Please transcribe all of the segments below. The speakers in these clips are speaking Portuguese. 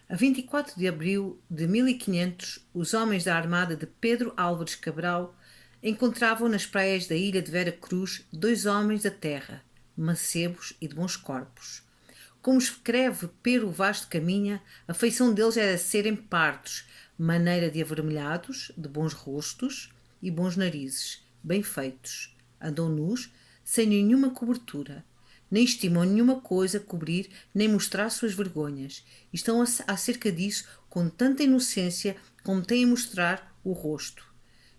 A 24 de abril de 1500, os homens da armada de Pedro Álvares Cabral encontravam nas praias da ilha de Vera Cruz 2 homens da terra, mancebos e de bons corpos. Como escreve Pero Vaz de Caminha, a feição deles era serem pardos, maneira de avermelhados, de bons rostos e bons narizes, bem feitos. Andam nus, sem nenhuma cobertura. Nem estimam nenhuma coisa cobrir, nem mostrar suas vergonhas. E estão acerca disso com tanta inocência como têm a mostrar o rosto.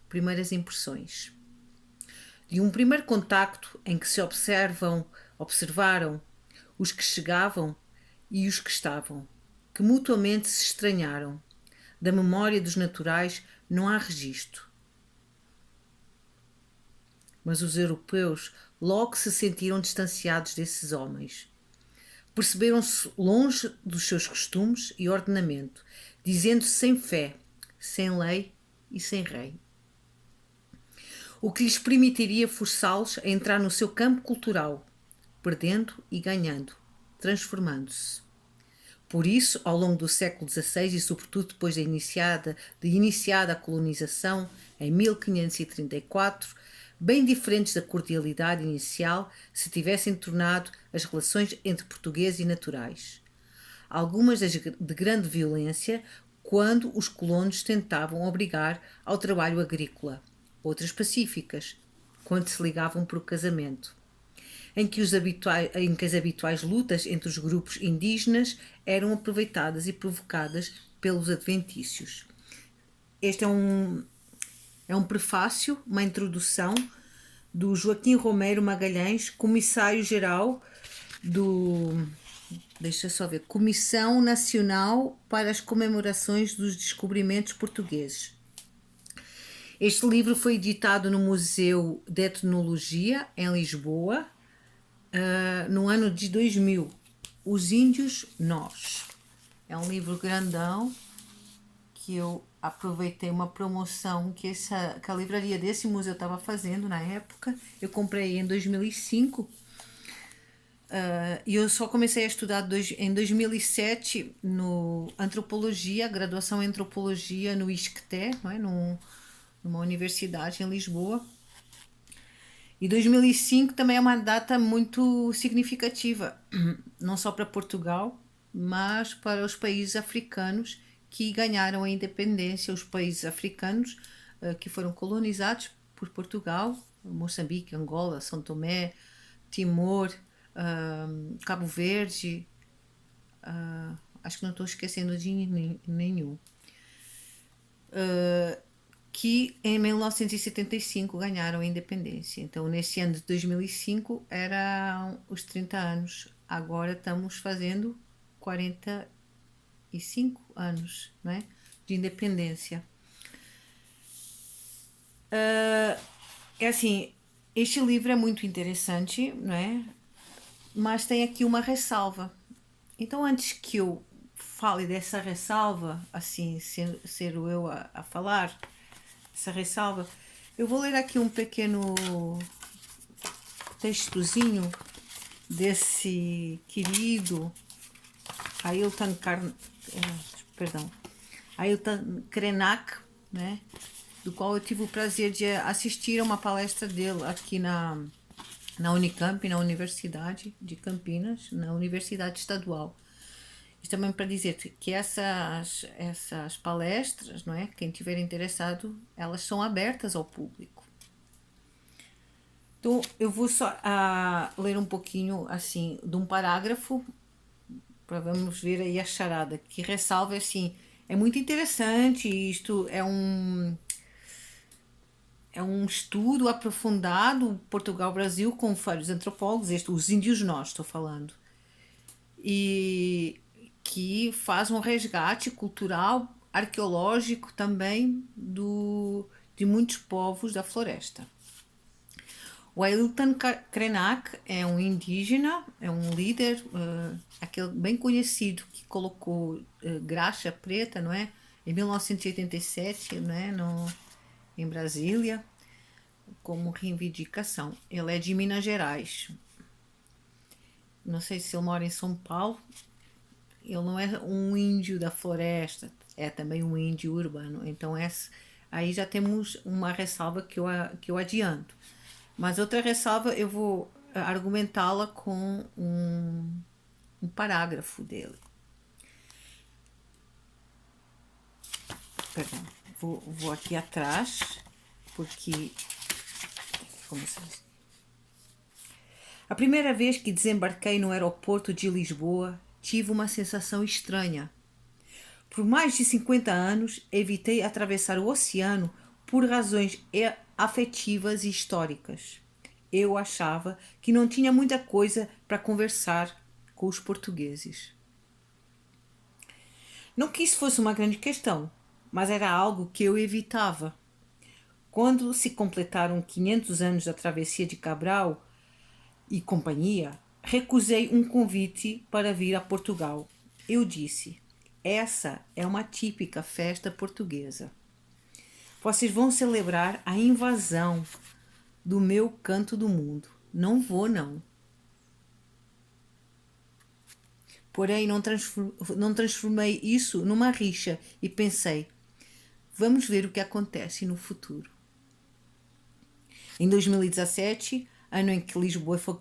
Primeiras impressões. De um primeiro contacto em que se observaram os que chegavam e os que estavam, que mutuamente se estranharam. Da memória dos naturais não há registro. Mas os europeus logo se sentiram distanciados desses homens. Perceberam-se longe dos seus costumes e ordenamento, dizendo-se sem fé, sem lei e sem rei. O que lhes permitiria forçá-los a entrar no seu campo cultural, perdendo e ganhando, transformando-se. Por isso, ao longo do século XVI e sobretudo depois de iniciada a colonização, em 1534, bem diferentes da cordialidade inicial se tivessem tornado as relações entre portugueses e naturais. Algumas de grande violência, quando os colonos tentavam obrigar ao trabalho agrícola, outras pacíficas, quando se ligavam por casamento, em que as habituais lutas entre os grupos indígenas eram aproveitadas e provocadas pelos adventícios. Este é um prefácio, uma introdução do Joaquim Romeiro Magalhães, comissário-geral Comissão Nacional para as Comemorações dos Descobrimentos Portugueses. Este livro foi editado no Museu de Etnologia, em Lisboa, no ano de 2000. Os Índios Nós. É um livro grandão que eu aproveitei uma promoção que a livraria desse museu estava fazendo na época. Eu comprei em 2005 e eu só comecei a estudar em 2007 no antropologia, graduação em antropologia no ISCTE, não é? Numa universidade em Lisboa. E 2005 também é uma data muito significativa, não só para Portugal, mas para os países africanos que ganharam a independência, os países africanos que foram colonizados por Portugal, Moçambique, Angola, São Tomé, Timor, Cabo Verde, acho que não estou esquecendo de nenhum, que em 1975 ganharam a independência. Então, nesse ano de 2005 eram os 30 anos. Agora estamos fazendo 45 anos, não é? De independência. É assim, este livro é muito interessante, não é? Mas tem aqui uma ressalva. Então, antes que eu fale dessa ressalva, assim, ser eu a falar, essa ressalva, eu vou ler aqui um pequeno textozinho desse querido Ailton Krenak, né, do qual eu tive o prazer de assistir a uma palestra dele aqui na Unicamp, na Universidade de Campinas, na Universidade Estadual. E também para dizer que essas palestras, não é? Quem tiver interessado, elas são abertas ao público. Então, eu vou só ler um pouquinho, assim, de um parágrafo, para vamos ver aí a charada, que ressalva, assim, é muito interessante, isto é um estudo aprofundado, Portugal-Brasil, com vários antropólogos, os índios nós, estou falando, e que faz um resgate cultural, arqueológico também de muitos povos da floresta. O Ailton Krenak é um indígena, é um líder, aquele bem conhecido que colocou graxa preta, não é? Em 1987, não é? Em Brasília, como reivindicação. Ele é de Minas Gerais. Não sei se ele mora em São Paulo. ele não é um índio da floresta, é também um índio urbano. Então aí já temos uma ressalva que eu adianto. Mas outra ressalva eu vou argumentá-la com um parágrafo dele. Perdão, vou aqui atrás, porque. Como se diz? A primeira vez que desembarquei no aeroporto de Lisboa, tive uma sensação estranha. Por mais de 50 anos, evitei atravessar o oceano por razões afetivas e históricas. Eu achava que não tinha muita coisa para conversar com os portugueses. Não que isso fosse uma grande questão, mas era algo que eu evitava. Quando se completaram 500 anos da travessia de Cabral e companhia, recusei um convite para vir a Portugal. Eu disse: essa é uma típica festa portuguesa. Vocês vão celebrar a invasão do meu canto do mundo. Não vou, não. Porém, não transformei isso numa rixa e pensei: vamos ver o que acontece no futuro. Em 2017, ano em que Lisboa foi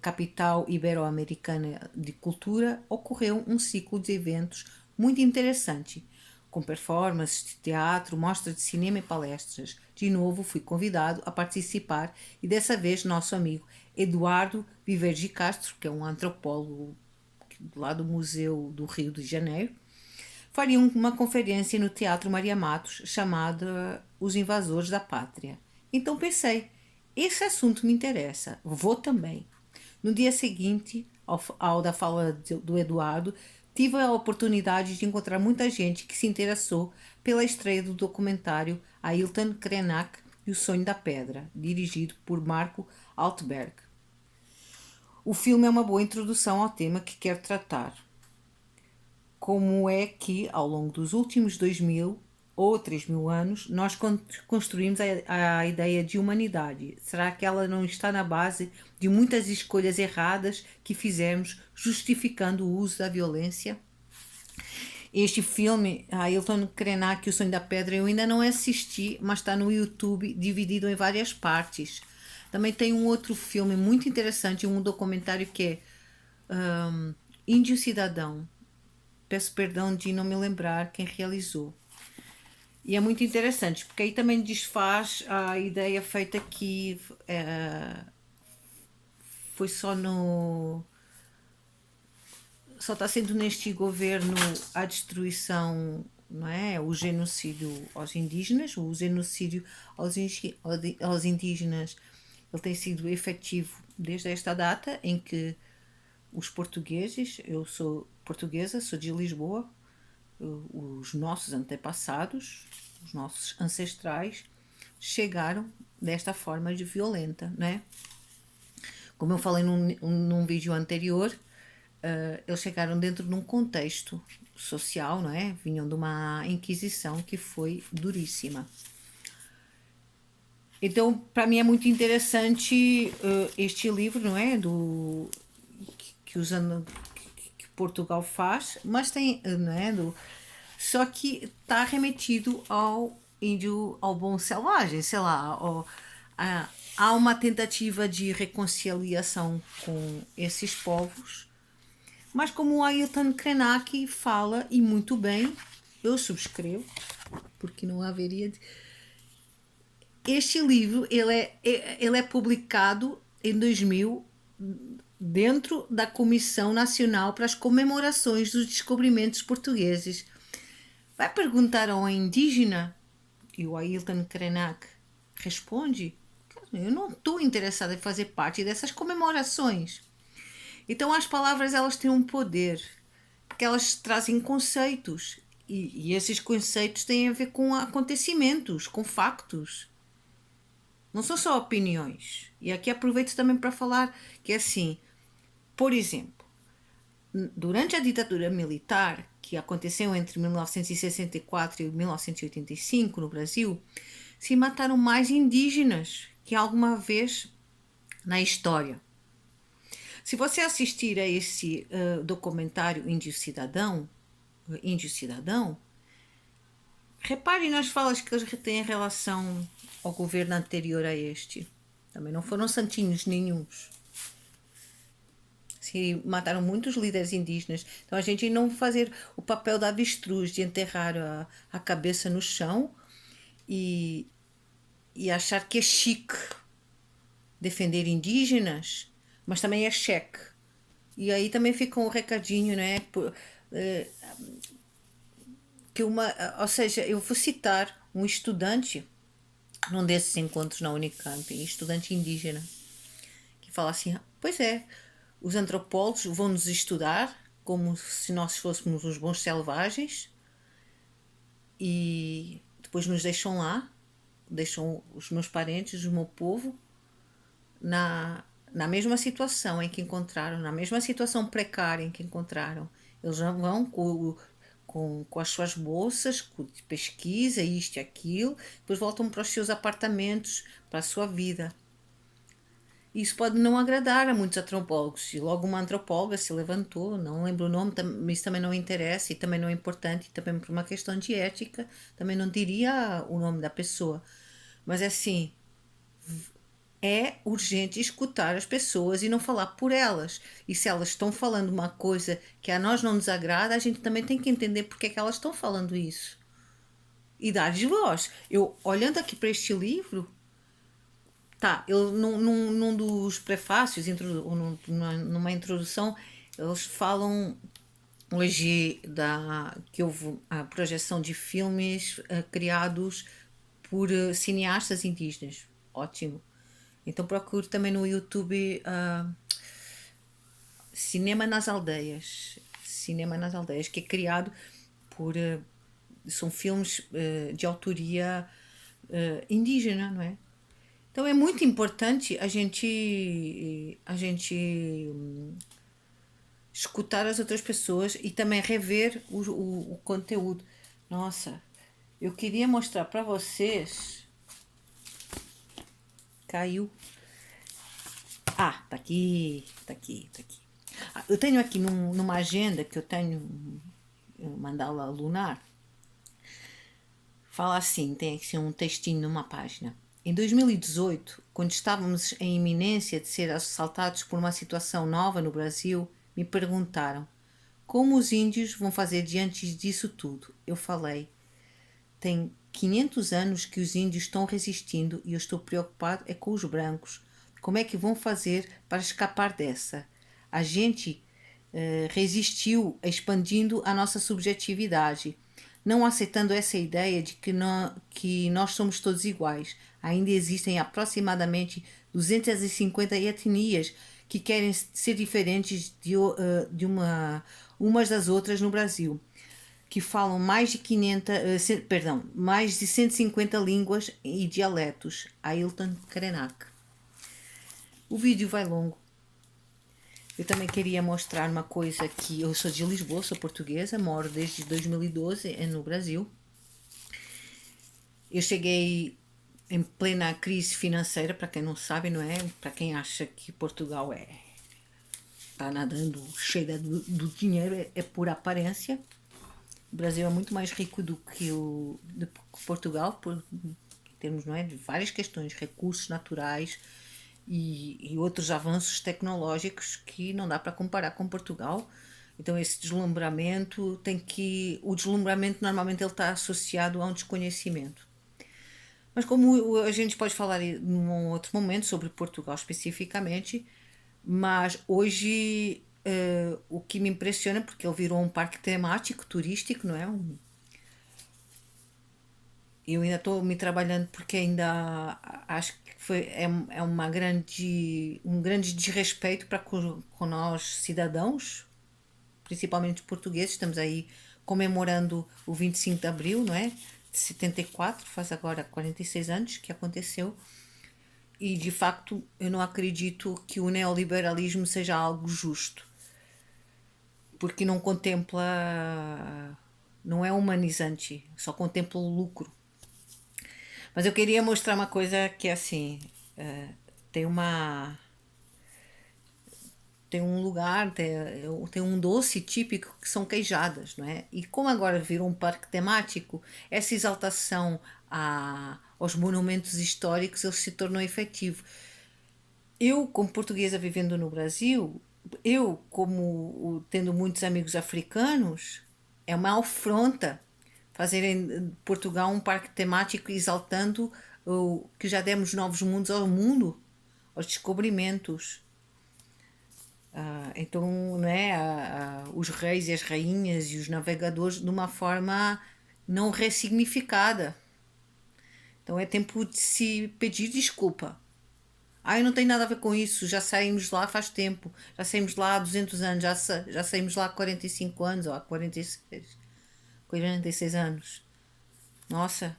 capital ibero-americana de cultura, ocorreu um ciclo de eventos muito interessante, com performances de teatro, mostras de cinema e palestras. De novo fui convidado a participar e dessa vez nosso amigo Eduardo Viveres de Castro, que é um antropólogo lá do Museu do Rio de Janeiro, faria uma conferência no Teatro Maria Matos chamada Os Invasores da Pátria. Então pensei, esse assunto me interessa, vou também. No dia seguinte, ao da fala do Eduardo, tive a oportunidade de encontrar muita gente que se interessou pela estreia do documentário Ailton Krenak e o Sonho da Pedra, dirigido por Marco Altberg. O filme é uma boa introdução ao tema que quero tratar. Como é que, ao longo dos últimos 2000 ou 3000 anos, nós construímos a ideia de humanidade? Será que ela não está na base de muitas escolhas erradas que fizemos, justificando o uso da violência? Este filme, Ailton Krenak e o Sonho da Pedra, eu ainda não assisti, mas está no YouTube, dividido em várias partes. Também tem um outro filme muito interessante, um documentário que é Índio Cidadão. Peço perdão de não me lembrar quem realizou. E é muito interessante, porque aí também desfaz a ideia feita que foi só está sendo neste governo a destruição, não é? O genocídio aos indígenas, o genocídio aos indígenas, ele tem sido efetivo desde esta data em que os portugueses, eu sou portuguesa, sou de Lisboa, os nossos antepassados, os nossos ancestrais chegaram desta forma de violenta, né? Como eu falei num vídeo anterior, eles chegaram dentro de um contexto social, não é? Vinham de uma Inquisição que foi duríssima. Então, para mim é muito interessante este livro, não é? Que Portugal faz, mas tem, não é? Só que está remetido ao índio, ao bom selvagem, sei lá. Há uma tentativa de reconciliação com esses povos, mas como o Ailton Krenak fala, e muito bem, eu subscrevo, porque não haveria. Este livro ele é publicado em 2000 dentro da Comissão Nacional para as Comemorações dos Descobrimentos Portugueses. Vai perguntar a um indígena? E o Ailton Krenak responde: eu não estou interessada em fazer parte dessas comemorações. Então as palavras elas têm um poder, porque elas trazem conceitos e esses conceitos têm a ver com acontecimentos, com factos. Não são só opiniões. E aqui aproveito também para falar que é assim, por exemplo, durante a ditadura militar, que aconteceu entre 1964 e 1985 no Brasil, se mataram mais indígenas que alguma vez na história. Se você assistir a esse documentário Índio Cidadão, repare nas falas que eles têm em relação ao governo anterior a este. Também não foram santinhos nenhuns. Se mataram muitos líderes indígenas. Então a gente não fazer o papel da avestruz de enterrar a cabeça no chão e, e achar que é chique defender indígenas, mas também é cheque. E aí também fica um recadinho, né? Que ou seja, eu vou citar um estudante num desses encontros na Unicamp, estudante indígena, que fala assim: pois é, os antropólogos vão nos estudar como se nós fôssemos os bons selvagens e depois nos deixam lá, deixam os meus parentes, o meu povo, na mesma situação em que encontraram, na mesma situação precária em que encontraram. Eles já vão com as suas bolsas de pesquisa, isto e aquilo, depois voltam para os seus apartamentos, para a sua vida. Isso pode não agradar a muitos antropólogos. E logo uma antropóloga se levantou, não lembro o nome, isso também não interessa e também não é importante, e também por uma questão de ética, também não diria o nome da pessoa. Mas é assim, é urgente escutar as pessoas e não falar por elas. E se elas estão falando uma coisa que a nós não nos agrada, a gente também tem que entender porque é que elas estão falando isso. E dar-lhes voz. Eu, olhando aqui para este livro, tá, ele, num dos prefácios, numa introdução, eles falam hoje que houve a projeção de filmes criados por cineastas indígenas. Ótimo. Então procure também no YouTube Cinema nas Aldeias. Cinema nas Aldeias, que é criado por. São filmes de autoria indígena, não é? Então é muito importante a gente escutar as outras pessoas e também rever o conteúdo. Nossa, eu queria mostrar para vocês. Caiu. Ah, tá aqui, tá aqui, tá aqui. Eu tenho aqui numa agenda que eu tenho mandala lunar. Fala assim, tem aqui um textinho numa página. Em 2018, quando estávamos em iminência de ser assaltados por uma situação nova no Brasil, me perguntaram como os índios vão fazer diante disso tudo. Eu falei, tem 500 anos que os índios estão resistindo e eu estou preocupado é com os brancos. Como é que vão fazer para escapar dessa? A gente resistiu expandindo a nossa subjetividade, não aceitando essa ideia de que nós somos todos iguais. Ainda existem aproximadamente 250 etnias que querem ser diferentes de umas das outras no Brasil, que falam mais de 500, mais de 150 línguas e dialetos. Ailton Krenak. O vídeo vai longo. Eu também queria mostrar uma coisa que eu sou de Lisboa, sou portuguesa, moro desde 2012 no Brasil. Eu cheguei em plena crise financeira, para quem não sabe, não é? Para quem acha que Portugal está nadando cheia do dinheiro, é pura aparência. O Brasil é muito mais rico do que Portugal, em termos, não é, de várias questões, recursos naturais e outros avanços tecnológicos que não dá para comparar com Portugal. Então esse deslumbramento o deslumbramento normalmente ele está associado a um desconhecimento. Mas como a gente pode falar num outro momento sobre Portugal especificamente, mas hoje o que me impressiona, porque ele virou um parque temático, turístico, não é? Eu ainda estou me trabalhando porque ainda acho que é um grande desrespeito para com nós cidadãos, principalmente portugueses. Estamos aí comemorando o 25 de Abril, não é? De 74, faz agora 46 anos que aconteceu. E de facto eu não acredito que o neoliberalismo seja algo justo, porque não contempla, não é humanizante, só contempla o lucro. Mas eu queria mostrar uma coisa que é assim, tem uma tem um lugar, tem um doce típico que são queijadas, não é? E como agora virou um parque temático, essa exaltação aos monumentos históricos ele se tornou efetivo. Eu, como portuguesa vivendo no Brasil, eu, como tendo muitos amigos africanos, é uma afronta fazerem de Portugal um parque temático exaltando o que já demos novos mundos ao mundo, aos descobrimentos. Então, né, os reis e as rainhas e os navegadores de uma forma não ressignificada. Então é tempo de se pedir desculpa. Ai, não tem nada a ver com isso, já saímos lá faz tempo, já saímos lá há 200 anos, já saímos lá há 45 anos ou há 46 anos. Nossa,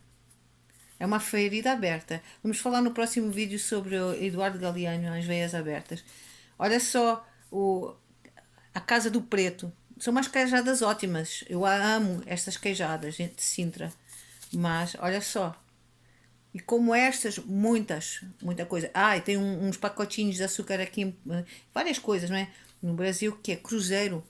é uma ferida aberta. Vamos falar no próximo vídeo sobre o Eduardo Galeano, as veias abertas. Olha só a Casa do Preto. São umas queijadas ótimas. Eu amo estas queijadas de Sintra. Mas olha só. E como estas, muita coisa. E tem uns pacotinhos de açúcar aqui, várias coisas, não é? No Brasil, que é cruzeiro.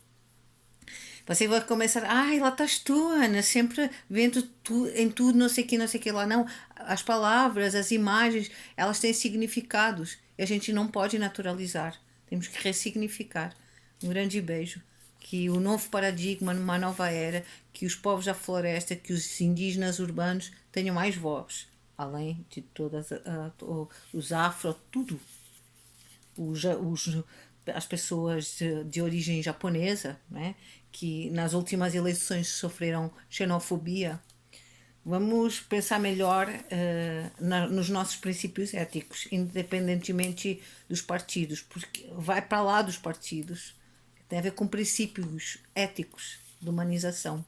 Você vai começar, lá estás tu, Ana, sempre vendo tu, em tudo, não sei o que lá. Não, as palavras, as imagens, elas têm significados e a gente não pode naturalizar. Temos que ressignificar. Um grande beijo. Que o novo paradigma, numa nova era, que os povos da floresta, que os indígenas urbanos tenham mais voz, além de todas os afro, tudo as pessoas de origem japonesa, né, que nas últimas eleições sofreram xenofobia. Vamos pensar melhor nos nossos princípios éticos, independentemente dos partidos, porque vai para lá dos partidos. Tem a ver com princípios éticos de humanização.